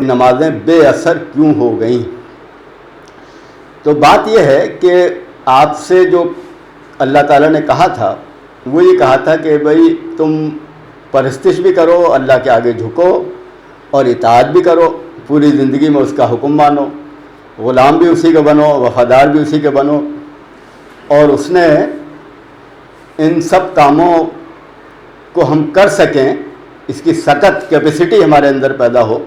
نمازیں بے اثر کیوں ہو گئیں؟ تو بات یہ ہے کہ آپ سے جو اللہ تعالیٰ نے کہا تھا وہ یہ کہا تھا کہ بھئی تم پرستش بھی کرو، اللہ کے آگے جھکو اور اطاعت بھی کرو، پوری زندگی میں اس کا حکم مانو، غلام بھی اسی کے بنو، وفادار بھی اسی کے بنو۔ اور اس نے ان سب کاموں کو ہم کر سکیں، اس کی سخت کیپیسٹی ہمارے اندر پیدا ہو،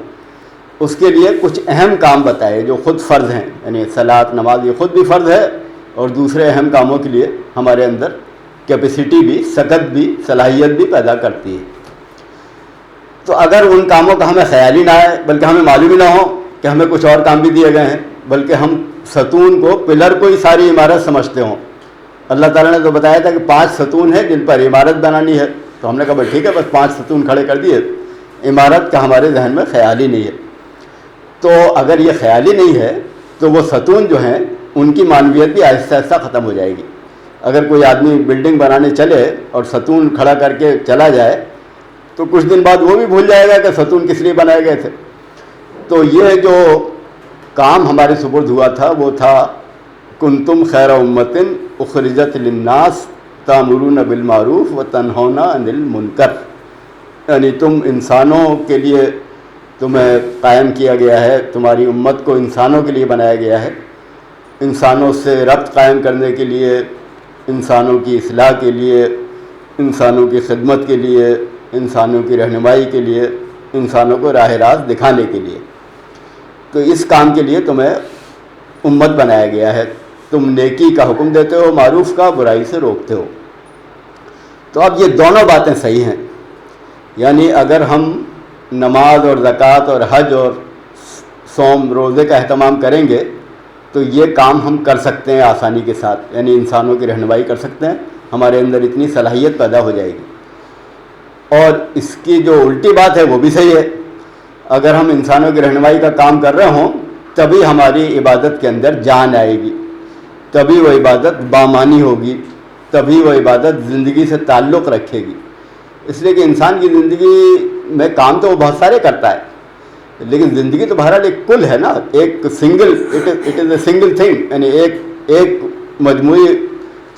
اس کے لیے کچھ اہم کام بتائے جو خود فرض ہیں، یعنی صلاۃ نماز یہ خود بھی فرض ہے اور دوسرے اہم کاموں کے لیے ہمارے اندر کیپیسٹی بھی، سخت بھی، صلاحیت بھی پیدا کرتی ہے۔ تو اگر ان کاموں کا ہمیں خیال ہی نہ آئے، بلکہ ہمیں معلوم ہی نہ ہو کہ ہمیں کچھ اور کام بھی دیے گئے ہیں، بلکہ ہم ستون کو، پلر کو ہی ساری عمارت سمجھتے ہوں۔ اللہ تعالیٰ نے تو بتایا تھا کہ 5 ستون ہیں جن پر عمارت بنانی ہے، تو ہم نے کہا بھائی ٹھیک ہے، بس 5 ستون کھڑے کر دیے، عمارت کا ہمارے ذہن میں خیال ہی نہیں ہے۔ تو اگر یہ خیال ہی نہیں ہے تو وہ ستون جو ہیں ان کی معنویت بھی آہستہ آہستہ ختم ہو جائے گی۔ اگر کوئی آدمی بلڈنگ بنانے چلے اور ستون کھڑا کر کے چلا جائے تو کچھ دن بعد وہ بھی بھول جائے گا کہ ستون کس لیے بنائے گئے تھے۔ تو یہ جو کام ہمارے سپرد ہوا تھا وہ تھا کنتم خیر امۃ اخرجت للناس تأمرون بالمعروف وتنہون عن المنکر، یعنی تم انسانوں کے لیے تمہیں قائم کیا گیا ہے، تمہاری امت کو انسانوں کے لیے بنایا گیا ہے، انسانوں سے ربط قائم کرنے کے لیے، انسانوں کی اصلاح کے لیے، انسانوں کی خدمت کے لیے، انسانوں کی رہنمائی کے لیے، انسانوں کو راہ راست دکھانے کے لیے۔ تو اس کام کے لیے تمہیں امت بنایا گیا ہے، تم نیکی کا حکم دیتے ہو، معروف کا، برائی سے روکتے ہو۔ تو اب یہ دونوں باتیں صحیح ہیں، یعنی اگر ہم نماز اور زکوٰۃ اور حج اور صوم روزے کا اہتمام کریں گے تو یہ کام ہم کر سکتے ہیں آسانی کے ساتھ، یعنی انسانوں کی رہنمائی کر سکتے ہیں، ہمارے اندر اتنی صلاحیت پیدا ہو جائے گی۔ اور اس کی جو الٹی بات ہے وہ بھی صحیح ہے، اگر ہم انسانوں کی رہنمائی کا کام کر رہے ہوں تبھی ہماری عبادت کے اندر جان آئے گی، تبھی وہ عبادت بامانی ہوگی، تبھی وہ عبادت زندگی سے تعلق رکھے گی۔ اس لیے کہ انسان کی زندگی میں کام تو وہ بہت سارے کرتا ہے، لیکن زندگی تو بہرحال ایک کل ہے نا، ایک single, it is a single thing, یعنی ایک مجموعی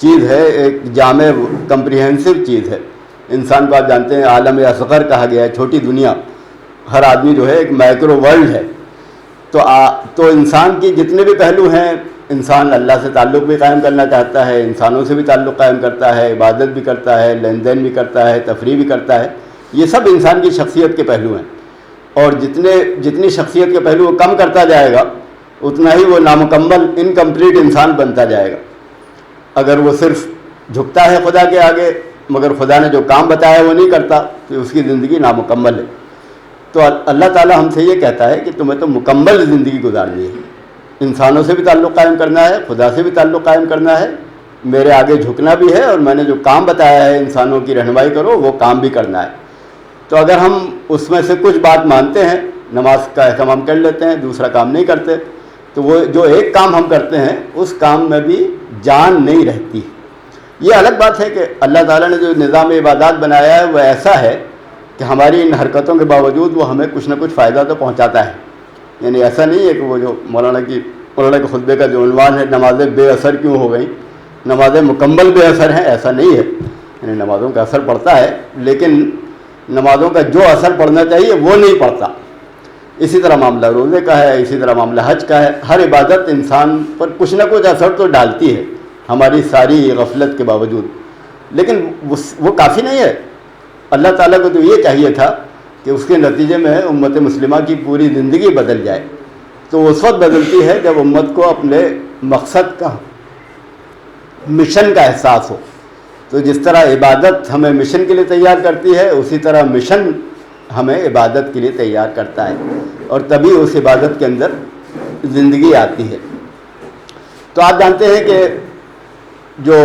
چیز ہے، ایک جامع کمپریہنسو چیز ہے۔ انسان کو آپ جانتے ہیں عالم اصغر کہا گیا ہے، چھوٹی دنیا، ہر آدمی جو ہے ایک مائکرو ورلڈ ہے۔ تو انسان کی جتنے بھی پہلو ہیں، انسان اللہ سے تعلق بھی قائم کرنا چاہتا ہے، انسانوں سے بھی تعلق قائم کرتا ہے، عبادت بھی کرتا ہے، لین دین بھی کرتا ہے، تفریح بھی کرتا ہے، یہ سب انسان کی شخصیت کے پہلو ہیں۔ اور جتنی شخصیت کے پہلو وہ کم کرتا جائے گا اتنا ہی وہ نامکمل، انکمپلیٹ انسان بنتا جائے گا۔ اگر وہ صرف جھکتا ہے خدا کے آگے مگر خدا نے جو کام بتایا وہ نہیں کرتا تو اس کی زندگی نامکمل ہے۔ تو اللہ تعالیٰ ہم سے یہ کہتا ہے کہ تمہیں تو مکمل زندگی گزارنی ہے، انسانوں سے بھی تعلق قائم کرنا ہے، خدا سے بھی تعلق قائم کرنا ہے، میرے آگے جھکنا بھی ہے، اور میں نے جو کام بتایا ہے انسانوں کی رہنمائی کرو وہ کام بھی کرنا ہے۔ تو اگر ہم اس میں سے کچھ بات مانتے ہیں، نماز کا اہتمام کر لیتے ہیں، دوسرا کام نہیں کرتے، تو وہ جو ایک کام ہم کرتے ہیں اس کام میں بھی جان نہیں رہتی۔ یہ الگ بات ہے کہ اللہ تعالیٰ نے جو نظام عبادات بنایا ہے وہ ایسا ہے کہ ہماری ان حرکتوں کے باوجود وہ ہمیں کچھ نہ کچھ فائدہ تو پہنچاتا ہے، یعنی ایسا نہیں ہے کہ وہ جو مولانا کے خطبے کا جو عنوان ہے نمازیں بے اثر کیوں ہو گئیں، نمازیں مکمل بے اثر ہیں، ایسا نہیں ہے۔ یعنی نمازوں کا اثر پڑتا ہے لیکن نمازوں کا جو اثر پڑنا چاہیے وہ نہیں پڑتا۔ اسی طرح معاملہ روزے کا ہے، اسی طرح معاملہ حج کا ہے، ہر عبادت انسان پر کچھ نہ کچھ اثر تو ڈالتی ہے ہماری ساری غفلت کے باوجود، لیکن وہ کافی نہیں ہے۔ اللہ تعالیٰ کو تو یہ چاہیے تھا کہ اس کے نتیجے میں امت مسلمہ کی پوری زندگی بدل جائے، تو اس وقت بدلتی ہے جب امت کو اپنے مقصد کا، مشن کا احساس ہو۔ تو جس طرح عبادت ہمیں مشن کے لیے تیار کرتی ہے اسی طرح مشن ہمیں عبادت کے لیے تیار کرتا ہے، اور تبھی اس عبادت کے اندر زندگی آتی ہے۔ تو آپ جانتے ہیں کہ جو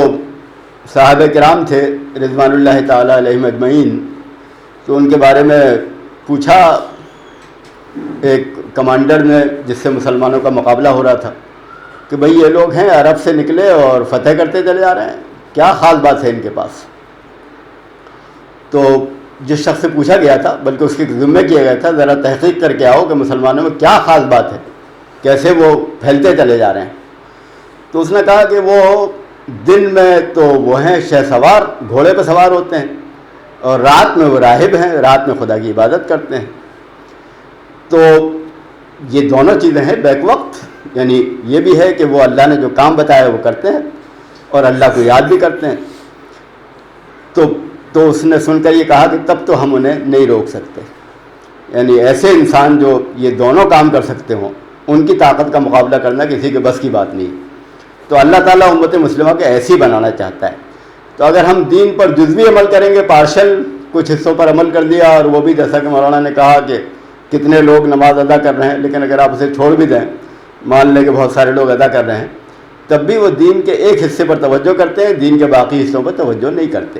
صحابہ کرام تھے رضوان اللہ تعالیٰ علیہم اجمعین، تو ان کے بارے میں پوچھا ایک کمانڈر نے جس سے مسلمانوں کا مقابلہ ہو رہا تھا کہ بھئی یہ لوگ ہیں عرب سے نکلے اور فتح کرتے چلے جا رہے ہیں، کیا خاص بات ہے ان کے پاس؟ تو جس شخص سے پوچھا گیا تھا، بلکہ اس کے ذمہ کیا گیا تھا ذرا تحقیق کر کے آؤ کہ مسلمانوں میں کیا خاص بات ہے، کیسے وہ پھیلتے چلے جا رہے ہیں. تو اس نے کہا کہ وہ دن میں تو وہ ہیں شہ سوار، گھوڑے پہ سوار ہوتے ہیں، اور رات میں وہ راہب ہیں، رات میں خدا کی عبادت کرتے ہیں. تو یہ دونوں چیزیں ہیں بیک وقت، یعنی یہ بھی ہے کہ وہ اللہ نے جو کام بتایا وہ کرتے ہیں اور اللہ کو یاد بھی کرتے ہیں. تو اس نے سن کر یہ کہا کہ تب تو ہم انہیں نہیں روک سکتے. یعنی ایسے انسان جو یہ دونوں کام کر سکتے ہوں، ان کی طاقت کا مقابلہ کرنا کسی کے بس کی بات نہیں. تو اللہ تعالیٰ امت مسلمہ کو ایسی بنانا چاہتا ہے. تو اگر ہم دین پر جزوی عمل کریں گے، پارشل کچھ حصوں پر عمل کر دیا، اور وہ بھی جیسا کہ مولانا نے کہا کہ کتنے لوگ نماز ادا کر رہے ہیں، لیکن اگر آپ اسے چھوڑ بھی دیں، مان لیں کہ بہت سارے لوگ ادا کر رہے ہیں، تب بھی وہ دین کے ایک حصے پر توجہ کرتے ہیں، دین کے باقی حصوں پر توجہ نہیں کرتے.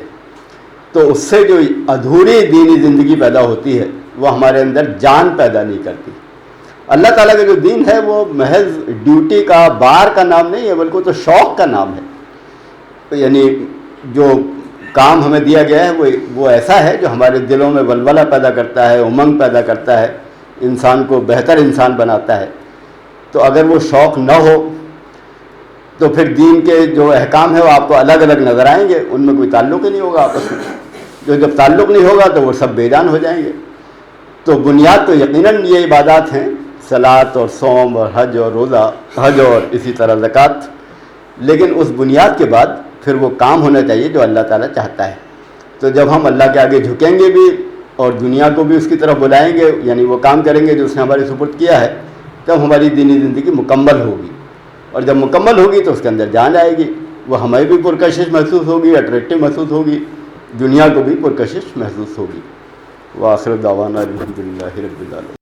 تو اس سے جو ادھوری دینی زندگی پیدا ہوتی ہے وہ ہمارے اندر جان پیدا نہیں کرتی. اللہ تعالیٰ کا جو دین ہے وہ محض ڈیوٹی کا، بار کا نام نہیں ہے، بلکہ تو شوق کا نام ہے. یعنی جو کام ہمیں دیا گیا ہے وہ ایسا ہے جو ہمارے دلوں میں ولولہ پیدا کرتا ہے، امنگ پیدا کرتا ہے، انسان کو بہتر انسان بناتا ہے. تو اگر وہ شوق نہ ہو تو پھر دین کے جو احکام ہیں وہ آپ کو الگ الگ نظر آئیں گے، ان میں کوئی تعلق ہی نہیں ہوگا آپس میں. جب تعلق نہیں ہوگا تو وہ سب بے جان ہو جائیں گے. تو بنیاد تو یقیناً یہ عبادات ہیں، صلاۃ اور صوم اور حج اور روزہ، حج اور اسی طرح زکوٰۃ. لیکن اس بنیاد کے بعد پھر وہ کام ہونا چاہیے جو اللہ تعالیٰ چاہتا ہے. تو جب ہم اللہ کے آگے جھکیں گے بھی اور دنیا کو بھی اس کی طرف بلائیں گے، یعنی وہ کام کریں گے جو اس نے ہمارے سپرد کیا ہے، تب ہماری دینی زندگی مکمل ہوگی. اور جب مکمل ہوگی تو اس کے اندر جان آئے گی، وہ ہمیں بھی پرکشش محسوس ہوگی، اٹریکٹیو محسوس ہوگی، دنیا کو بھی پرکشش محسوس ہوگی. وآخر دعوانا الحمدللہ رب العالمین.